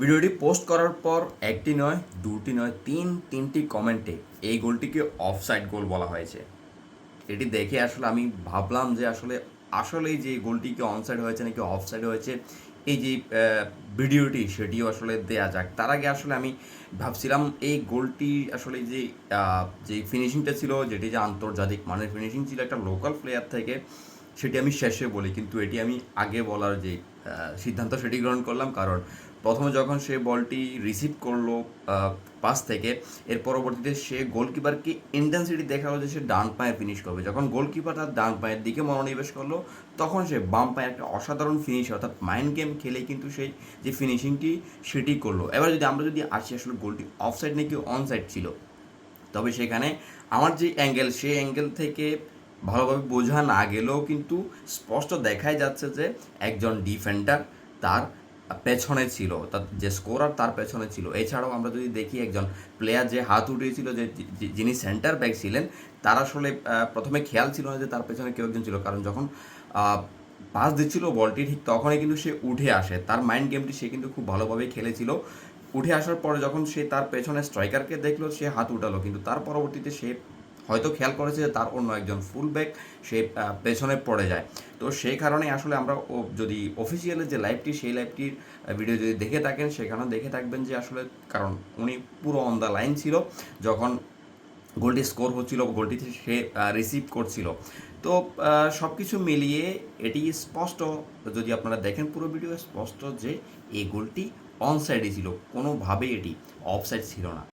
ভিডিওটি পোস্ট করার পর একটি নয়, দুটি নয়, তিনটি কমেন্টে এই গোলটিকে অফসাইড গোল বলা হয়েছে। এটি দেখে আসলে আমি ভাবলাম যে আসলেই যে গোলটিকে অনসাইড হয়েছে নাকি অফসাইড হয়েছে, এই যে ভিডিওটি সেটিও আসলে দেয়া যাক। তার আগে আসলে আমি ভাবছিলাম এই গোলটি আসলে যে ফিনিশিংটা ছিল, যেটি যে আন্তর্জাতিক মানের ফিনিশিং ছিল একটা লোকাল প্লেয়ার থেকে, সেটি আমি শেষে বলি, কিন্তু এটি আমি আগে বলার যে সিদ্ধান্ত সেটি গ্রহণ করলাম। কারণ প্রথমে যখন সে বলটি রিসিভ করলো পাস থেকে, এর পরবর্তীতে সে গোলকিপারকে ইন্টেন্সিটি দেখালো যে সে ডান পায়ে ফিনিশ করবে। যখন গোলকিপার তার ডান পায়ের দিকে মনোনিবেশ করলো, তখন সে বাম পায়ে একটা অসাধারণ ফিনিশ, অর্থাৎ মাইন্ড গেম খেলে কিন্তু সেই যে ফিনিশিংটি সেটি করলো। এবার আমরা যদি আসি আসলে গোলটি অফসাইড নাকি অনসাইড ছিল, তবে সেখানে আমার যে অ্যাঙ্গেল, সেই অ্যাঙ্গেল থেকে ভালোভাবে বোঝা না গেলেও কিন্তু স্পষ্ট দেখাই যাচ্ছে যে একজন ডিফেন্ডার তার পেছনে ছিল, তার যে স্কোরার তার পেছনে ছিল। এছাড়াও আমরা যদি দেখি একজন প্লেয়ার যে হাত উঠিয়েছিল, যিনি সেন্টার ব্যাক ছিলেন, তার আসলে প্রথমে খেয়াল ছিল না যে তার পেছনে কেউ একজন ছিল। কারণ যখন পাস দিচ্ছিল বলটি, ঠিক তখনই কিন্তু সে উঠে আসে। তার মাইন্ড গেমটি সে কিন্তু খুব ভালোভাবেই খেলেছিল। উঠে আসার পরে যখন সে তার পেছনে স্ট্রাইকারকে দেখলো, সে হাত উঠালো, কিন্তু তার পরবর্তীতে সে হয়তো খেয়াল করেছে যে তার অন্য একজন ফুল ব্যাক সে পেছনে পড়ে যায়। তো সেই কারণে আসলে আমরা যদি অফিসিয়ালের যে লাইভটি, সেই লাইভটির ভিডিও যদি দেখে থাকেন, সেখানেও দেখে থাকবেন যে আসলে, কারণ উনি পুরো অন দ্য লাইন ছিল যখন গোলটি স্কোর হচ্ছিল, গোলটি সে রিসিভ করছিল। তো সব কিছু মিলিয়ে এটি স্পষ্ট, যদি আপনারা দেখেন পুরো ভিডিও, স্পষ্ট যে এই গোলটি অনসাইডই ছিল, কোনোভাবেই এটি অফসাইড ছিল না।